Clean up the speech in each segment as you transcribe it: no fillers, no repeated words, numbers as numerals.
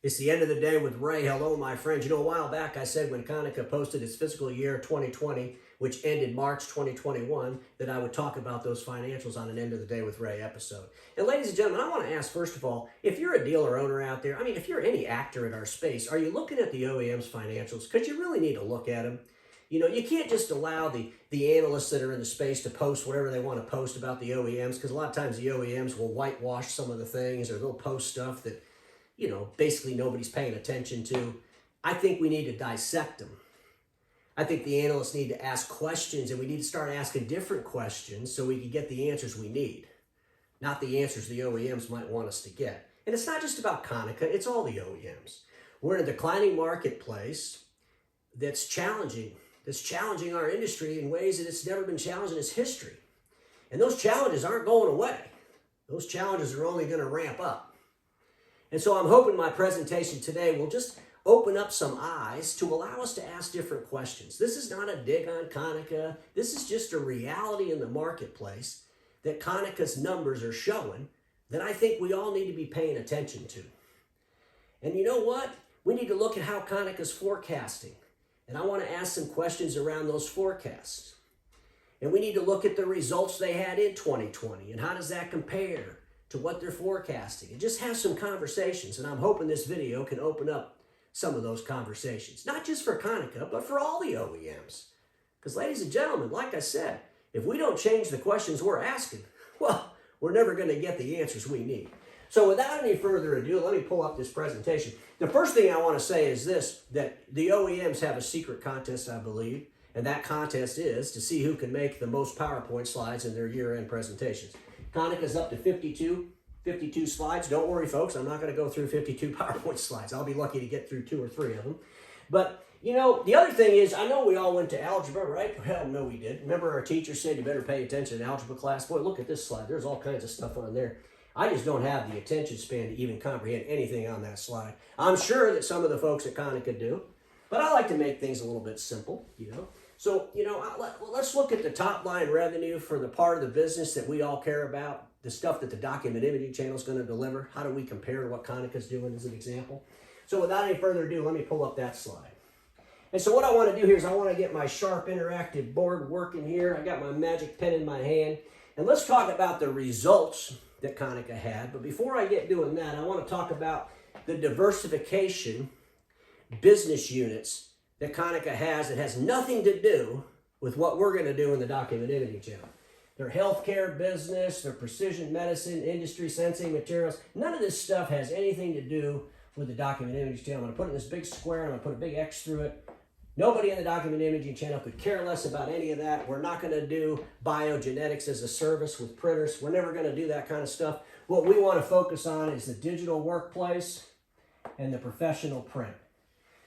It's the end of the day with Ray. Hello, my friends. You know, a while back I said when Konica posted its fiscal year 2020, which ended March 2021, that I would talk about those financials on an End of the Day with Ray episode. And ladies and gentlemen, I want to ask, first of all, if you're a dealer owner out there, if you're any actor in our space, are you looking at the OEMs financials? Because you really need to look at them. You know, you can't just allow the analysts that are in the space to post whatever they want to post about the OEMs, because a lot of times the OEMs will whitewash some of the things, or they'll post stuff that, you know, basically nobody's paying attention to. I think we need to dissect them. I think the analysts need to ask questions, and we need to start asking different questions so we can get the answers we need, not the answers the OEMs might want us to get. And it's not just about Konica, it's all the OEMs. We're in a declining marketplace that's challenging our industry in ways that it's never been challenged in its history. And those challenges aren't going away. Those challenges are only going to ramp up. And so I'm hoping my presentation today will just open up some eyes to allow us to ask different questions. This is not a dig on Konica. This is just a reality in the marketplace that Konica's numbers are showing that I think we all need to be paying attention to. And you know what? We need to look at how Konica's forecasting. And I want to ask some questions around those forecasts. And we need to look at the results they had in 2020 and how does that compare to what they're forecasting, and just have some conversations. And I'm hoping this video can open up some of those conversations, not just for Konica, but for all the OEMs. Because ladies and gentlemen, like I said, if we don't change the questions we're asking, well, we're never going to get the answers we need. So without any further ado, let me pull up this presentation. The first thing I want to say is this, that the OEMs have a secret contest, I believe, and that contest is to see who can make the most PowerPoint slides in their year-end presentations. Konica's up to 52 slides. Don't worry, folks. I'm not going to go through 52 PowerPoint slides. I'll be lucky to get through 2 or 3 of them. But, you know, the other thing is, I know we all went to algebra, right? Hell, no, we did. Remember our teacher said you better pay attention in algebra class? Boy, look at this slide. There's all kinds of stuff on there. I just don't have the attention span to even comprehend anything on that slide. I'm sure that some of the folks at Konica do, but I like to make things a little bit simple, you know. So, you know, let's look at the top line revenue for the part of the business that we all care about, the stuff that the document imaging channel is going to deliver. How do we compare to what Konica's doing as an example? So without any further ado, let me pull up that slide. And so what I want to do here is I want to get my sharp interactive board working here. I got my magic pen in my hand. And let's talk about the results that Konica had. But before I get doing that, I want to talk about the diversification business units that Konica has that has nothing to do with what we're going to do in the document imaging channel. Their healthcare business, their precision medicine, industry sensing materials, none of this stuff has anything to do with the document imaging channel. I'm going to put it in this big square, and I'm going to put a big X through it. Nobody in the document imaging channel could care less about any of that. We're not going to do biogenetics as a service with printers. We're never going to do that kind of stuff. What we want to focus on is the digital workplace and the professional print.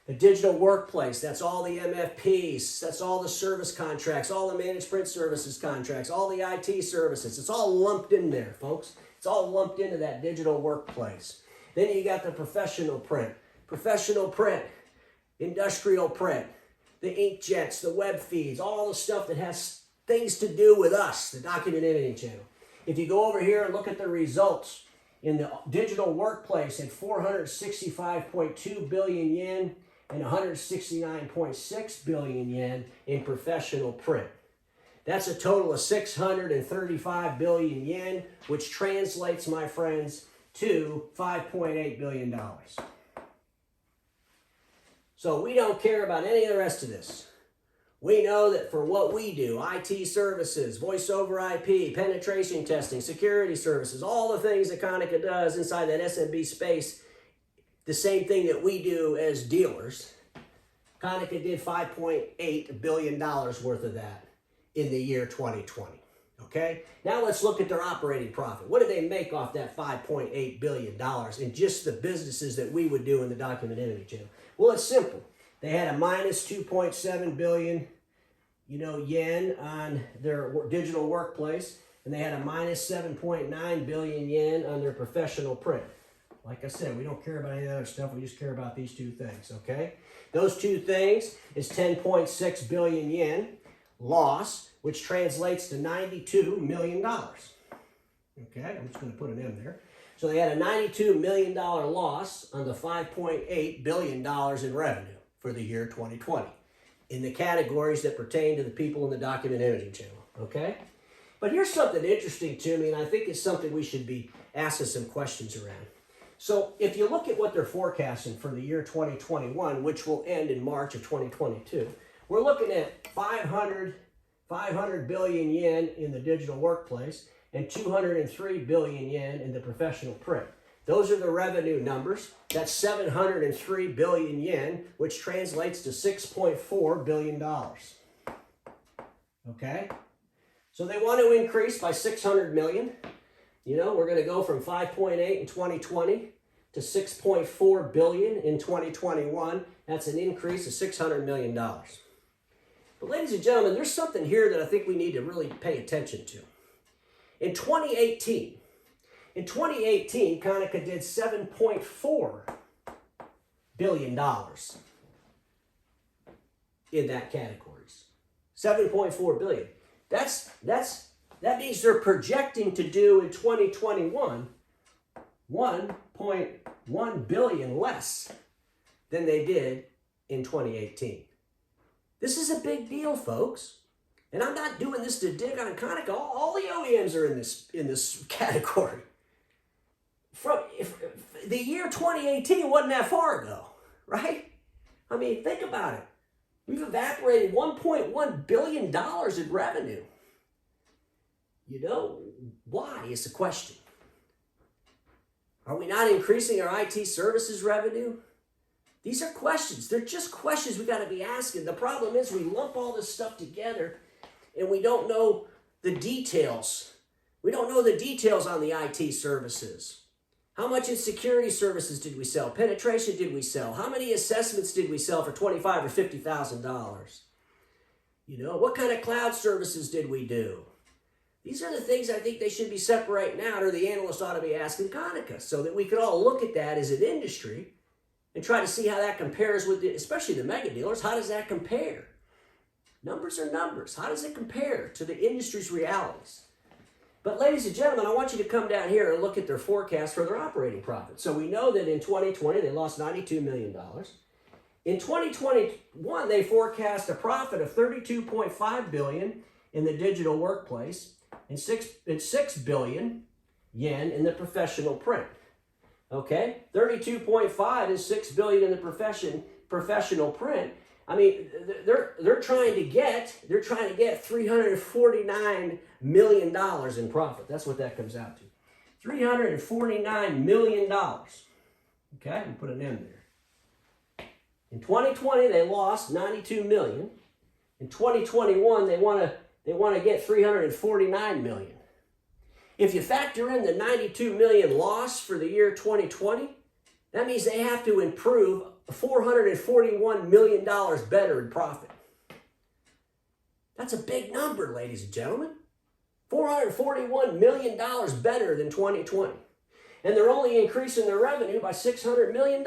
The digital workplace, that's all the MFPs, that's all the service contracts, all the managed print services contracts, all the IT services. It's all lumped in there, folks. It's all lumped into that digital workplace. Then you got the professional print, industrial print, the inkjets, the web feeds, all the stuff that has things to do with us, the document imaging channel. If you go over here and look at the results in the digital workplace at 465.2 billion yen, and 169.6 billion yen in professional print. That's a total of 635 billion yen, which translates, my friends, to $5.8 billion. So we don't care about any of the rest of this. We know that for what we do, IT services, voice over IP, penetration testing, security services, all the things that Konica does inside that SMB space, the same thing that we do as dealers, Konica did $5.8 billion worth of that in the year 2020, okay? Now let's look at their operating profit. What did they make off that $5.8 billion in just the businesses that we would do in the document imaging channel? Well, it's simple. They had a minus 2.7 billion, yen on their digital workplace, and they had a minus 7.9 billion yen on their professional print. Like I said, we don't care about any of that other stuff. We just care about these two things, okay? Those two things is 10.6 billion yen loss, which translates to $92 million. Okay, I'm just going to put an M there. So they had a $92 million loss on the $5.8 billion in revenue for the year 2020 in the categories that pertain to the people in the document imaging channel, okay? But here's something interesting to me, and I think it's something we should be asking some questions around. So if you look at what they're forecasting for the year 2021, which will end in March of 2022, we're looking at 500 billion yen in the digital workplace and 203 billion yen in the professional print. Those are the revenue numbers. That's 703 billion yen, which translates to $6.4 billion. Okay? So they want to increase by 600 million. You know, we're going to go from 5.8 in 2020 to 6.4 billion in 2021. That's an increase of $600 million. But ladies and gentlemen, there's something here that I think we need to really pay attention to. In 2018, Konica did $7.4 billion in that categories. 7.4 billion. That means they're projecting to do in 2021 1.1 billion less than they did in 2018. This is a big deal, folks. And I'm not doing this to dig on Konica. All the OEMs are in this category. If the year 2018 wasn't that far ago, right? I mean, think about it. We've evaporated $1.1 billion in revenue. You know, why is the question. Are we not increasing our IT services revenue? These are questions. They're just questions we got to be asking. The problem is we lump all this stuff together and we don't know the details. We don't know the details on the IT services. How much in security services did we sell? Penetration did we sell? How many assessments did we sell for $25,000 or $50,000? You know, what kind of cloud services did we do? These are the things I think they should be separating out, or the analysts ought to be asking Konica, so that we could all look at that as an industry and try to see how that compares with, especially the mega dealers. How does that compare? Numbers are numbers. How does it compare to the industry's realities? But ladies and gentlemen, I want you to come down here and look at their forecast for their operating profit. So we know that in 2020, they lost $92 million. In 2021, they forecast a profit of $32.5 billion in the digital workplace and 6 billion yen in the professional print. Okay? 32.5 and 6 billion in the professional print. I mean, they're trying to get $349 million in profit. That's what that comes out to. $349 million. Okay, and put an M there. In 2020, they lost $92 million. In 2021, they want to get $349 million. If you factor in the $92 million loss for the year 2020, that means they have to improve $441 million better in profit. That's a big number, ladies and gentlemen. $441 million better than 2020. And they're only increasing their revenue by $600 million.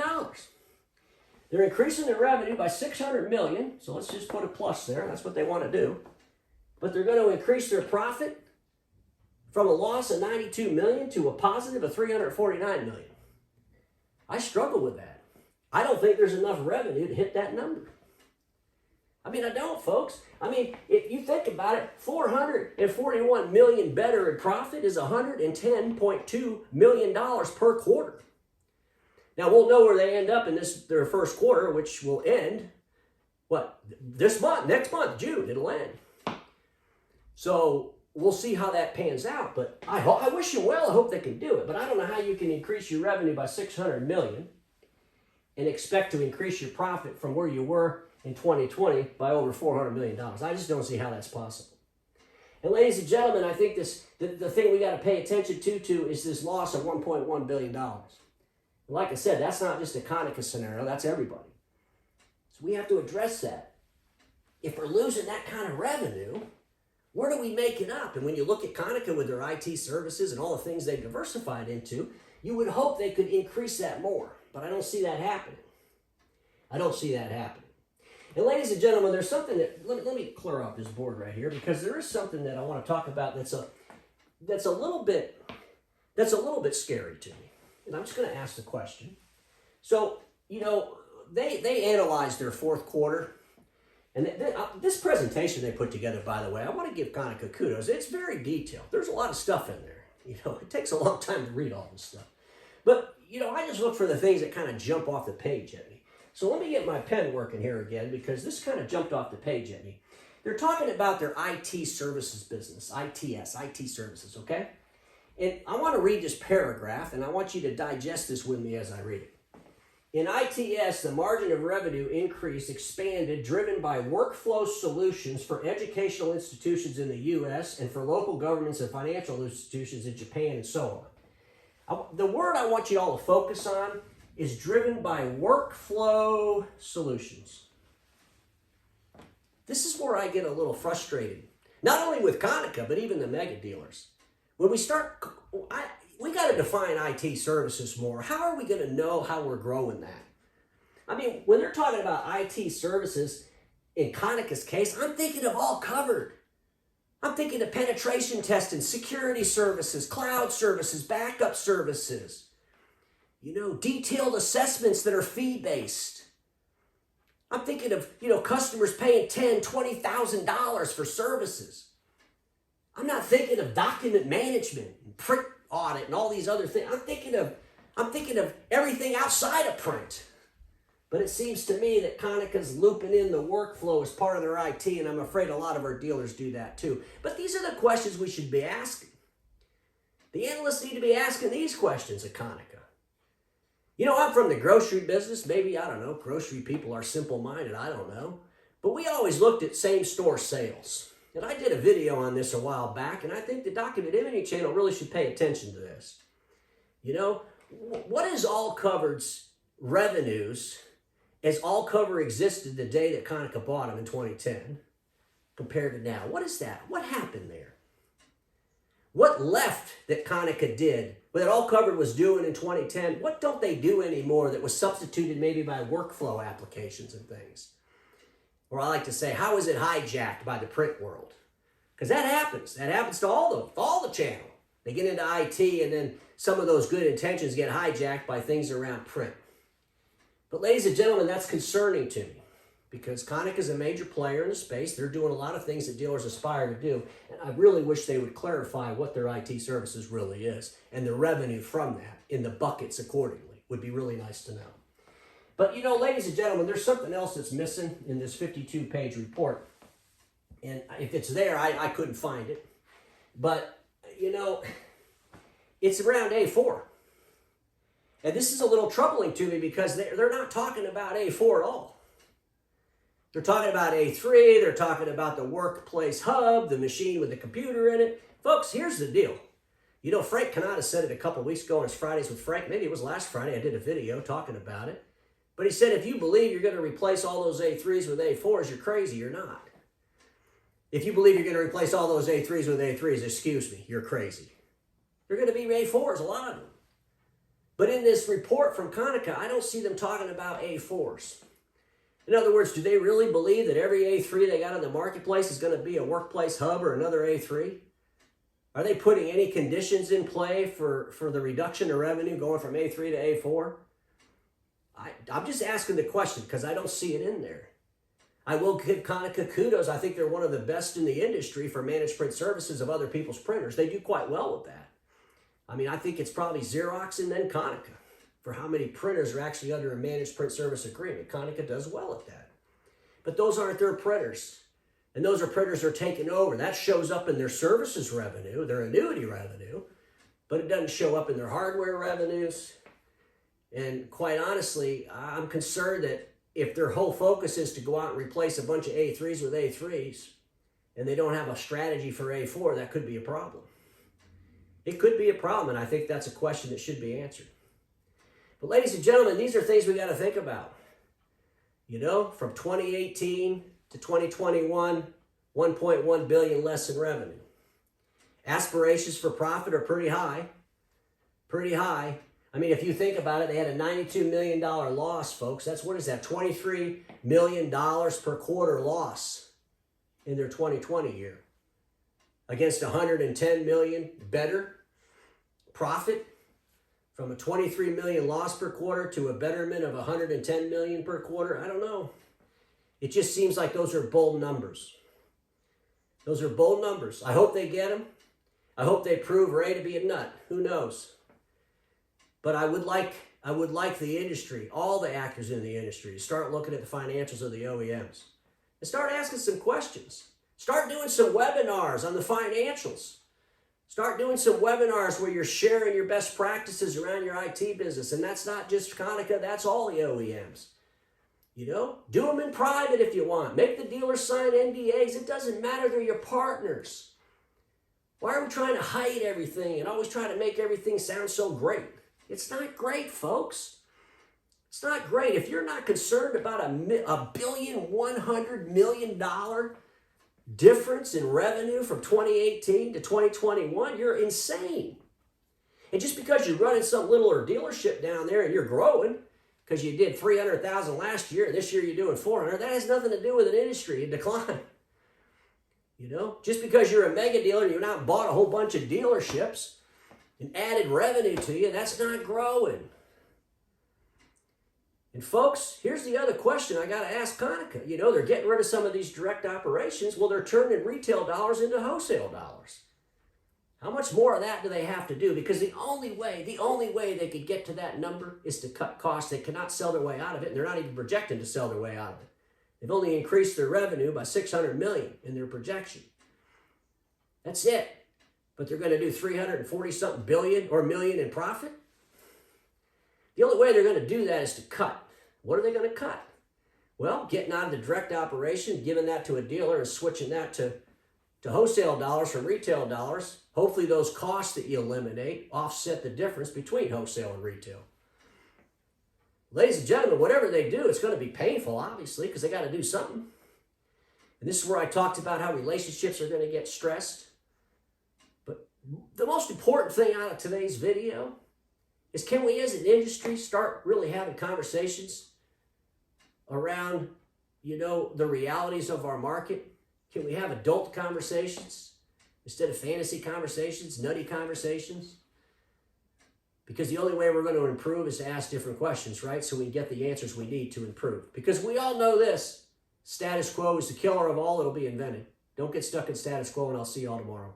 They're increasing their revenue by $600 million, so let's just put a plus there. That's what they want to do. But they're going to increase their profit from a loss of $92 million to a positive of $349 million. I struggle with that. I don't think there's enough revenue to hit that number. I mean, I don't, folks. I mean, if you think about it, $441 million better in profit is $110.2 million per quarter. Now, we'll know where they end up in their first quarter, which will end, this month, next month, June, it'll end. So we'll see how that pans out. But I wish them well. I hope they can do it. But I don't know how you can increase your revenue by $600 million and expect to increase your profit from where you were in 2020 by over $400 million. I just don't see how that's possible. And ladies and gentlemen, I think the thing we got to pay attention to is this loss of $1.1 billion. And like I said, that's not just a Konica scenario, that's everybody. So we have to address that. If we're losing that kind of revenue, where do we make it up? And when you look at Konica with their IT services and all the things they've diversified into, you would hope they could increase that more. But I don't see that happening. I don't see that happening. And ladies and gentlemen, there's something that, let me clear out this board right here, because there is something that I want to talk about that's a little bit that's a little bit scary to me. And I'm just going to ask the question. So, they analyzed their fourth quarter. And this presentation they put together, by the way, I want to give Konica kudos. It's very detailed. There's a lot of stuff in there. It takes a long time to read all this stuff. But, I just look for the things that kind of jump off the page at me. So let me get my pen working here again, because this kind of jumped off the page at me. They're talking about their IT services business, IT services, okay? And I want to read this paragraph, and I want you to digest this with me as I read it. In ITS, the margin of revenue increase expanded, driven by workflow solutions for educational institutions in the U.S. and for local governments and financial institutions in Japan and so on. The word I want you all to focus on is driven by workflow solutions. This is where I get a little frustrated, not only with Konica, but even the mega dealers. When we start, we got to define IT services more. How are we going to know how we're growing that? I mean, when they're talking about IT services, in Konica's case, I'm thinking of all covered. I'm thinking of penetration testing, security services, cloud services, backup services, detailed assessments that are fee-based. I'm thinking of, customers paying $10,000, $20,000 for services. I'm not thinking of document management and print audit and all these other things. I'm thinking of everything outside of print. But it seems to me that Konica's looping in the workflow as part of their IT, and I'm afraid a lot of our dealers do that too. But these are the questions we should be asking. The analysts need to be asking these questions at Konica. I'm from the grocery business. Maybe, I don't know, grocery people are simple-minded. I don't know. But we always looked at same-store sales. And I did a video on this a while back, and I think the Document Imaging channel really should pay attention to this. What is All Covered's revenues as All Cover existed the day that Konica bought them in 2010 compared to now? What is that? What happened there? What left that Konica did, that All Covered was doing in 2010, what don't they do anymore that was substituted maybe by workflow applications and things? Or I like to say, how is it hijacked by the print world? Because that happens. That happens to all the channel. They get into IT, and then some of those good intentions get hijacked by things around print. But ladies and gentlemen, that's concerning to me, because Konica is a major player in the space. They're doing a lot of things that dealers aspire to do, and I really wish they would clarify what their IT services really is, and the revenue from that in the buckets accordingly. Would be really nice to know. But, ladies and gentlemen, there's something else that's missing in this 52-page report. And if it's there, I couldn't find it. But, it's around A4. And this is a little troubling to me, because they're not talking about A4 at all. They're talking about A3. They're talking about the workplace hub, the machine with the computer in it. Folks, here's the deal. Frank Canada said it a couple weeks ago on his Fridays with Frank. Maybe it was last Friday. I did a video talking about it. But he said, if you believe you're going to replace all those A3s with A4s, you're crazy. You're not. If you believe you're going to replace all those A3s with A3s, excuse me, you're crazy. They're going to be A4s, a lot of them. But in this report from Konica, I don't see them talking about A4s. In other words, do they really believe that every A3 they got in the marketplace is going to be a workplace hub or another A3? Are they putting any conditions in play for the reduction of revenue going from A3 to A4? I'm just asking the question because I don't see it in there. I will give Konica kudos. I think they're one of the best in the industry for managed print services of other people's printers. They do quite well with that. I mean, I think it's probably Xerox and then Konica for how many printers are actually under a managed print service agreement. Konica does well at that. But those aren't their printers. And those are printers they're taking over. That shows up in their services revenue, their annuity revenue, but it doesn't show up in their hardware revenues. And quite honestly, I'm concerned that if their whole focus is to go out and replace a bunch of A3s with A3s, and they don't have a strategy for A4, that could be a problem. It could be a problem, and I think that's a question that should be answered. But ladies and gentlemen, these are things we got to think about. From 2018 to 2021, 1.1 billion less in revenue. Aspirations for profit are pretty high. Pretty high. I mean, if you think about it, they had a $92 million loss, folks. What is that? $23 million per quarter loss in their 2020 year. Against $110 million better profit from a 23 million loss per quarter to a betterment of 110 million per quarter? I don't know. It just seems like those are bold numbers. Those are bold numbers. I hope they get them. I hope they prove Ray to be a nut. Who knows? But I would like the industry, all the actors in the industry, to start looking at the financials of the OEMs and start asking some questions. Start doing some webinars on the financials. Start doing some webinars where you're sharing your best practices around your IT business. And that's not just Konica, that's all the OEMs. You know, do them in private if you want. Make the dealers sign NDAs. It doesn't matter. They're your partners. Why are we trying to hide everything and always trying to make everything sound so great? It's not great, folks. It's not great. If you're not concerned about $1.1 billion difference in revenue from 2018 to 2021, you're insane. And just because you're running some little dealership down there and you're growing, because you did 300,000 last year, and this year you're doing 400, that has nothing to do with an industry in decline. You know, just because you're a mega dealer and you've not bought a whole bunch of dealerships and added revenue to you, that's not growing. And folks, here's the other question I got to ask Konica. You know, they're getting rid of some of these direct operations. Well, they're turning retail dollars into wholesale dollars. How much more of that do they have to do? Because the only way they could get to that number is to cut costs. They cannot sell their way out of it, and they're not even projecting to sell their way out of it. They've only increased their revenue by $600 million in their projection. That's it. But they're going to do 340-something billion or million in profit? The only way they're going to do that is to cut. What are they going to cut? Well, getting out of the direct operation, giving that to a dealer and switching that to wholesale dollars from retail dollars. Hopefully those costs that you eliminate offset the difference between wholesale and retail. Ladies and gentlemen, whatever they do, it's going to be painful, obviously, because they got to do something. And this is where I talked about how relationships are going to get stressed. But the most important thing out of today's video is, can we as an industry start really having conversations around, you know, the realities of our market? Can we have adult conversations instead of fantasy conversations, nutty conversations? Because the only way we're going to improve is to ask different questions, right? So we get the answers we need to improve. Because we all know this: status quo is the killer of all that'll be invented. Don't get stuck in status quo, and I'll see you all tomorrow.